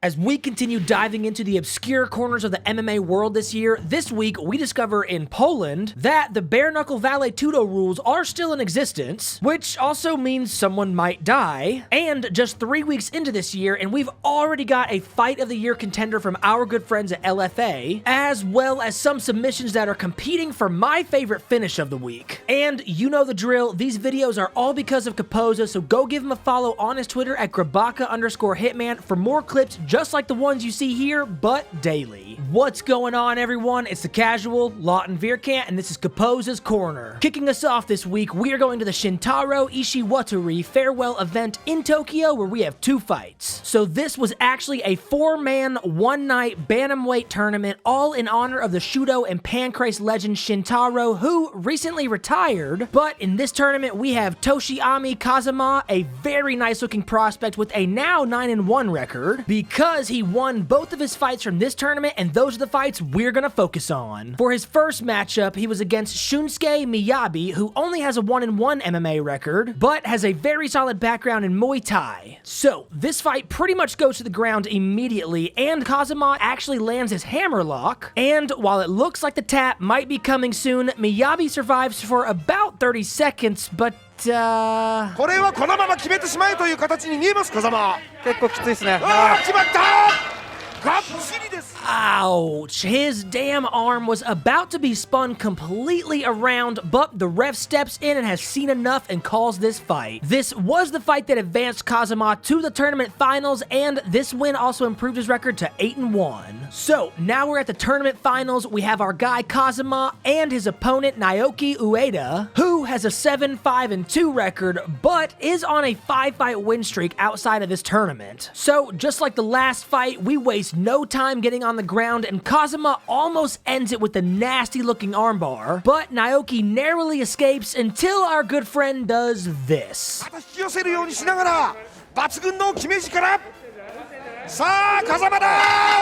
As we continue diving into the obscure corners of the MMA world this year, this week we discover in Poland that the bare-knuckle vale-tudo rules are still in existence, which also means someone might die. And just 3 weeks into this year, and we've already got a Fight of the Year contender from our good friends at LFA, as well as some submissions that are competing for my favorite finish of the week. And you know the drill, these videos are all because of Caposa, so go give him a follow on his Twitter at Grabaka_Hitman for more clips just like the ones you see here, but daily. What's going on, everyone? It's the Casual, Lawton Veerkant, and this is Caposa's Corner. Kicking us off this week, we are going to the Shintaro Ishiwatari farewell event in Tokyo, where we have 2 fights. So this was actually a 4-man, 1-night bantamweight tournament, all in honor of the Shudo and Pancrase legend Shintaro, who recently retired. But in this tournament, we have Toshiami Kazama, a very nice-looking prospect with a now 9-1 record, because he won both of his fights from this tournament, and those are the fights we're gonna focus on. For his first matchup, he was against Shunsuke Miyabi, who only has a 1-1 MMA record, but has a very solid background in Muay Thai. So, this fight pretty much goes to the ground immediately, and Kazama actually lands his hammerlock, and while it looks like the tap might be coming soon, Miyabi survives for about 30 seconds, but これはこのまま決めてしまえという形に見えます、風間。結構きついですね。決まった。がっちりです。 Ouch! His damn arm was about to be spun completely around, but the ref steps in and has seen enough and calls this fight. This was the fight that advanced Kazama to the tournament finals, and this win also improved his record to 8-1. So, now we're at the tournament finals. We have our guy Kazama and his opponent Naoki Ueda, who has a 7-5-2 record, but is on a 5-fight win streak outside of this tournament. So, just like the last fight, we waste no time getting on the ground, and Kazama almost ends it with a nasty-looking armbar, but Naoki narrowly escapes until our good friend does this. 引き寄せるようにしながら抜群の決め力。さあ、風間だ。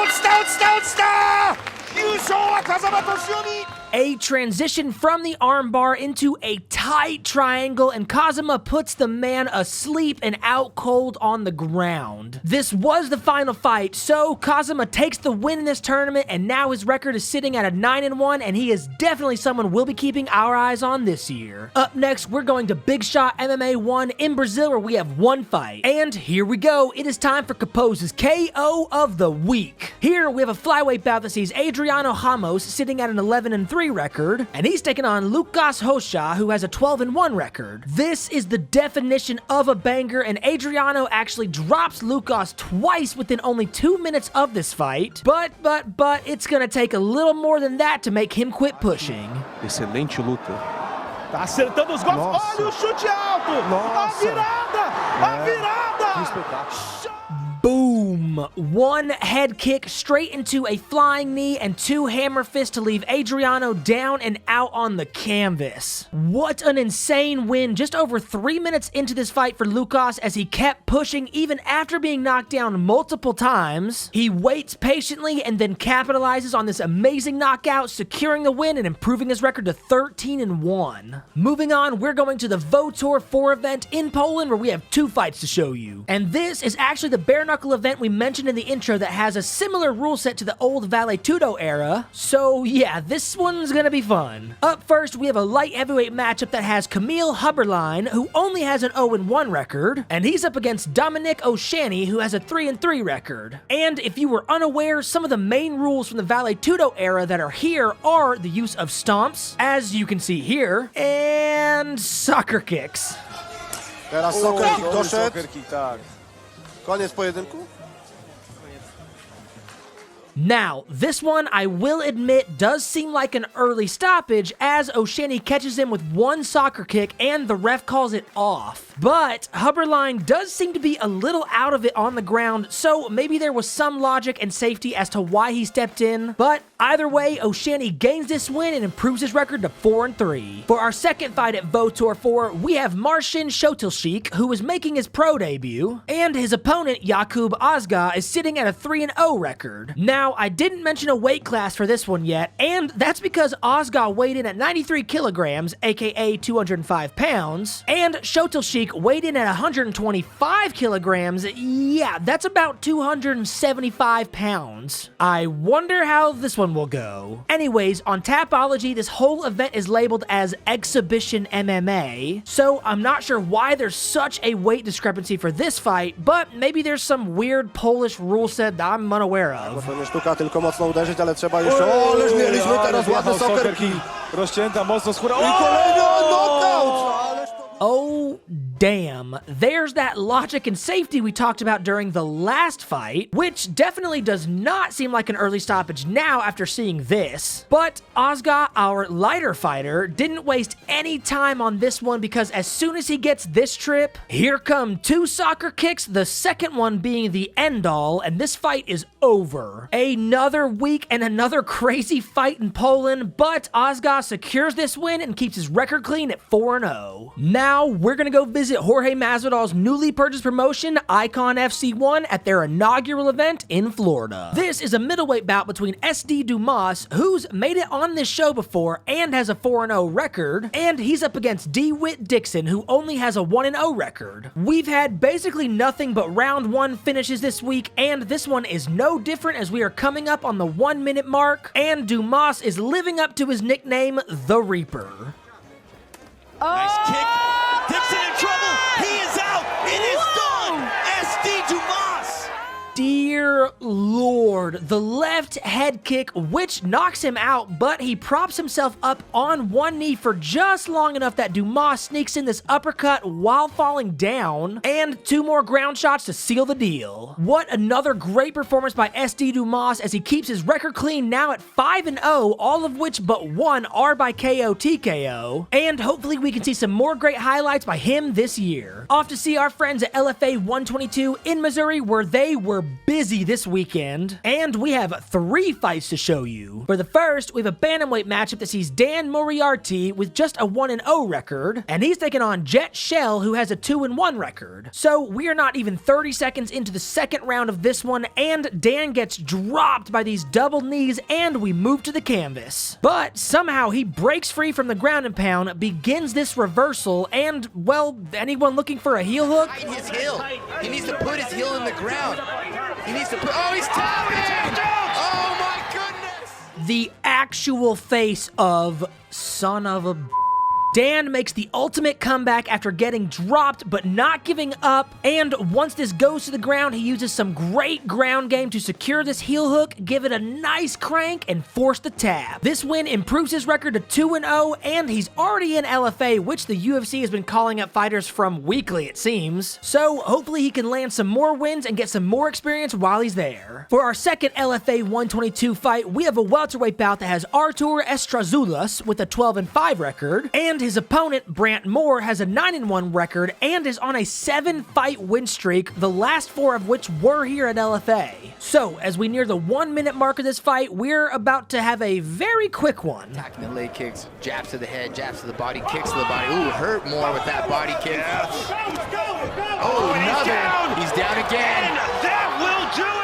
落ちた落ちた落ちた。優勝は風間俊臣。 A transition from the armbar into a tight triangle, and Kazama puts the man asleep and out cold on the ground. This was the final fight, so Kazama takes the win in this tournament, and now his record is sitting at a 9-1, and he is definitely someone we'll be keeping our eyes on this year. Up next, we're going to Big Shot MMA 1 in Brazil, where we have 1 fight. And here we go. It is time for Caposa's KO of the week. Here, we have a flyweight bout that sees Adriano Ramos sitting at an 11-3 record, and he's taking on Lucas Rocha, who has a 12-1 record. This is the definition of a banger, and Adriano actually drops Lucas twice within only 2 minutes of this fight, but it's gonna take a little more than that to make him quit pushing. Excelente luta. Tá acertando os golpes. Nossa. Olha o chute alto. A Nossa. virada. A virada. Que espetáculo. Boom! 1 head kick straight into a flying knee and 2 hammer fists to leave Adriano down and out on the canvas. What an insane win just over 3 minutes into this fight for Lucas, as he kept pushing even after being knocked down multiple times. He waits patiently and then capitalizes on this amazing knockout, securing the win and improving his record to 13-1. Moving on, we're going to the Votor 4 event in Poland, where we have 2 fights to show you. And this is actually the bare-knuckle event we mentioned in the intro that has a similar rule set to the old vale-tudo era, so yeah, this one's gonna be fun. Up first, we have a light heavyweight matchup that has Camille Huberline, who only has an 0-1 record, and he's up against Dominic O'Shanney, who has a 3-3 record. And if you were unaware, some of the main rules from the vale-tudo era that are here are the use of stomps, as you can see here, and soccer kicks. Teraz soccer kick doszedł. Koniec pojedynku? Now, this one, I will admit, does seem like an early stoppage, as O'Shanney catches him with 1 soccer kick and the ref calls it off. But Huberline does seem to be a little out of it on the ground, so maybe there was some logic and safety as to why he stepped in. But either way, O'Shanney gains this win and improves his record to 4-3. For our second fight at Votor 4, we have Marcin Shotilshik, who is making his pro debut, and his opponent, Jakub Ozga, is sitting at a 3-0 record. Now, Now, I didn't mention a weight class for this one yet, and that's because Ozga weighed in at 93 kilograms, aka 205 pounds, and Shotilshik weighed in at 125 kilograms, yeah, that's about 275 pounds. I wonder how this one will go. Anyways, on Tapology, this whole event is labeled as Exhibition MMA, so I'm not sure why there's such a weight discrepancy for this fight, but maybe there's some weird Polish rule set that I'm unaware of. Pewnie sztuka, tylko mocno uderzyć, ale trzeba jeszcze... O, ależ mieliśmy teraz ładne sokerki. Rozcięta mocno skóra. I kolejny knockout! Oh, damn. There's that logic and safety we talked about during the last fight, which definitely does not seem like an early stoppage now after seeing this. But Ozga, our lighter fighter, didn't waste any time on this one because as soon as he gets this trip, here come two soccer kicks, the second one being the end-all, and this fight is over. Another week and another crazy fight in Poland, but Ozga secures this win and keeps his record clean at 4-0. Now, we're gonna go visit Jorge Masvidal's newly purchased promotion, Icon FC1, at their inaugural event in Florida. This is a middleweight bout between SD Dumas, who's made it on this show before and has a 4-0 record, and he's up against DeWitt Dixon, who only has a 1-0 record. We've had basically nothing but round one finishes this week, and this one is no different as we are coming up on the 1 minute mark, and Dumas is living up to his nickname, The Reaper. Nice kick. Dixon in trouble. He is out. It is done. SD Dumas. Dear Lord, the left head kick, which knocks him out, but he props himself up on one knee for just long enough that Dumas sneaks in this uppercut while falling down, and two more ground shots to seal the deal. What another great performance by SD Dumas as he keeps his record clean now at 5-0, all of which but one are by KO TKO, and hopefully we can see some more great highlights by him this year. Off to see our friends at LFA 122 in Missouri, where they were busy this weekend, and we have 3 fights to show you. For the first, we have a bantamweight matchup that sees Dan Moriarty with just a 1-0 record, and he's taking on Jet Shell, who has a 2-1 record. So we are not even 30 seconds into the second round of this one, and Dan gets dropped by these double knees, and we move to the canvas. But somehow he breaks free from the ground and pound, begins this reversal, and, well, anyone looking for a heel hook? Tighten his heel. He needs to put his heel in the ground. He needs to put... Oh, he's tapping! Oh, my goodness! The actual face of son of a... Dan makes the ultimate comeback after getting dropped but not giving up, and once this goes to the ground, he uses some great ground game to secure this heel hook, give it a nice crank, and force the tap. This win improves his record to 2-0, and he's already in LFA, which the UFC has been calling up fighters from weekly, it seems. So hopefully he can land some more wins and get some more experience while he's there. For our second LFA 122 fight, we have a welterweight bout that has Artur Estrazulas with a 12-5 record, and his opponent, Brant Moore, has a 9-1 record and is on a 7-fight win streak, the last 4 of which were here at LFA. So, as we near the 1 minute mark of this fight, we're about to have a very quick one. Attacking the leg kicks, jabs to the head, jabs to the body, kicks to the body. Ooh, hurt Moore with that body kick. Oh, another. He's down again. And that will do it.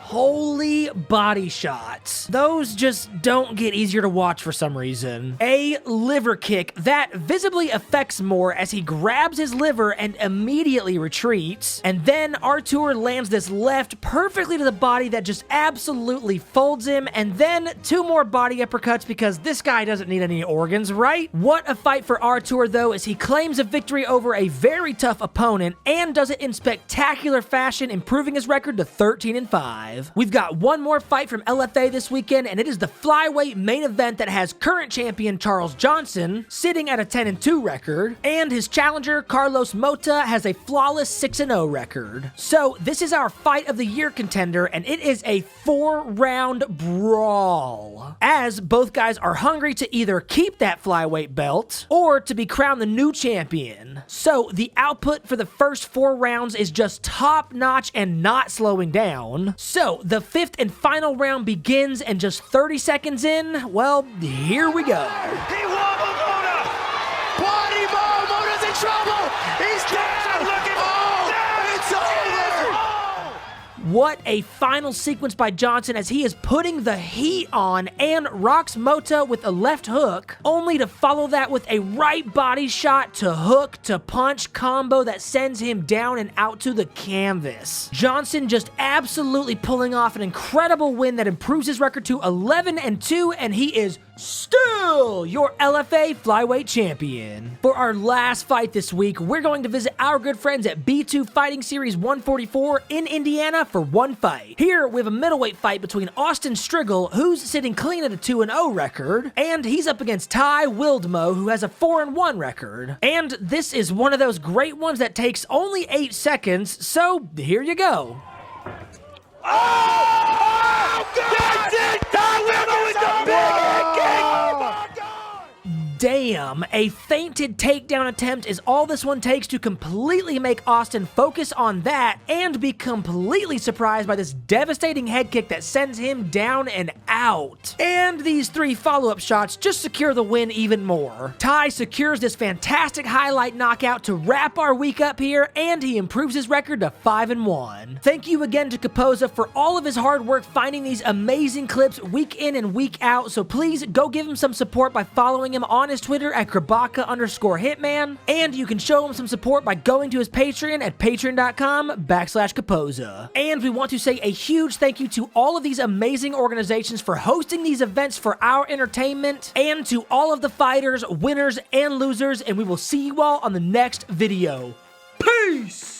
Holy body shots. Those just don't get easier to watch for some reason. A liver kick that visibly affects Moore as he grabs his liver and immediately retreats. And then Artur lands this left perfectly to the body that just absolutely folds him. And then 2 more body uppercuts because this guy doesn't need any organs, right? What a fight for Artur though, as he claims a victory over a very tough opponent and does it in spectacular fashion, improving his record to 13-5. We've got one more fight from LFA this weekend, and it is the flyweight main event that has current champion Charles Johnson sitting at a 10-2 record, and his challenger Carlos Mota has a flawless 6-0 record. So this is our fight of the year contender, and it is a 4-round brawl, as both guys are hungry to either keep that flyweight belt or to be crowned the new champion. So the output for the first 4 rounds is just top notch and not slowing down. So the 5th and final round begins, and just 30 seconds in, well, here we go. He wobbled Mota. Body blow. Mota's in trouble. He's down. Looking. Oh, Down. it's over. Oh. What a final sequence by Johnson as he is putting the heat on and rocks Mota with a left hook, only to follow that with a right body shot to hook to punch combo that sends him down and out to the canvas. Johnson just absolutely pulling off an incredible win that improves his record to 11-2, and he is still your LFA flyweight champion. For our last fight this week, we're going to visit our good friends at B2 Fighting Series 144 in Indiana for one fight. Here, we have a middleweight fight between Austin Striegel, who's sitting clean at a 2-0 record, and he's up against Ty Wildmo, who has a 4-1 record. And this is one of those great ones that takes only 8 seconds, so here you go. Oh, God! That's it! Ty Wildmo with the big head kick! Oh, my God! Damn, a feinted takedown attempt is all this one takes to completely make Austin focus on that and be completely surprised by this devastating head kick that sends him down and out. And these 3 follow-up shots just secure the win even more. Ty secures this fantastic highlight knockout to wrap our week up here, and he improves his record to 5-1. Thank you again to Caposa for all of his hard work finding these amazing clips week in and week out, so please go give him some support by following him on his Twitter at Krabaka_Hitman, and you can show him some support by going to his Patreon at patreon.com/Caposa. And we want to say a huge thank you to all of these amazing organizations for hosting these events for our entertainment, and to all of the fighters, winners, and losers, and we will see you all on the next video. Peace!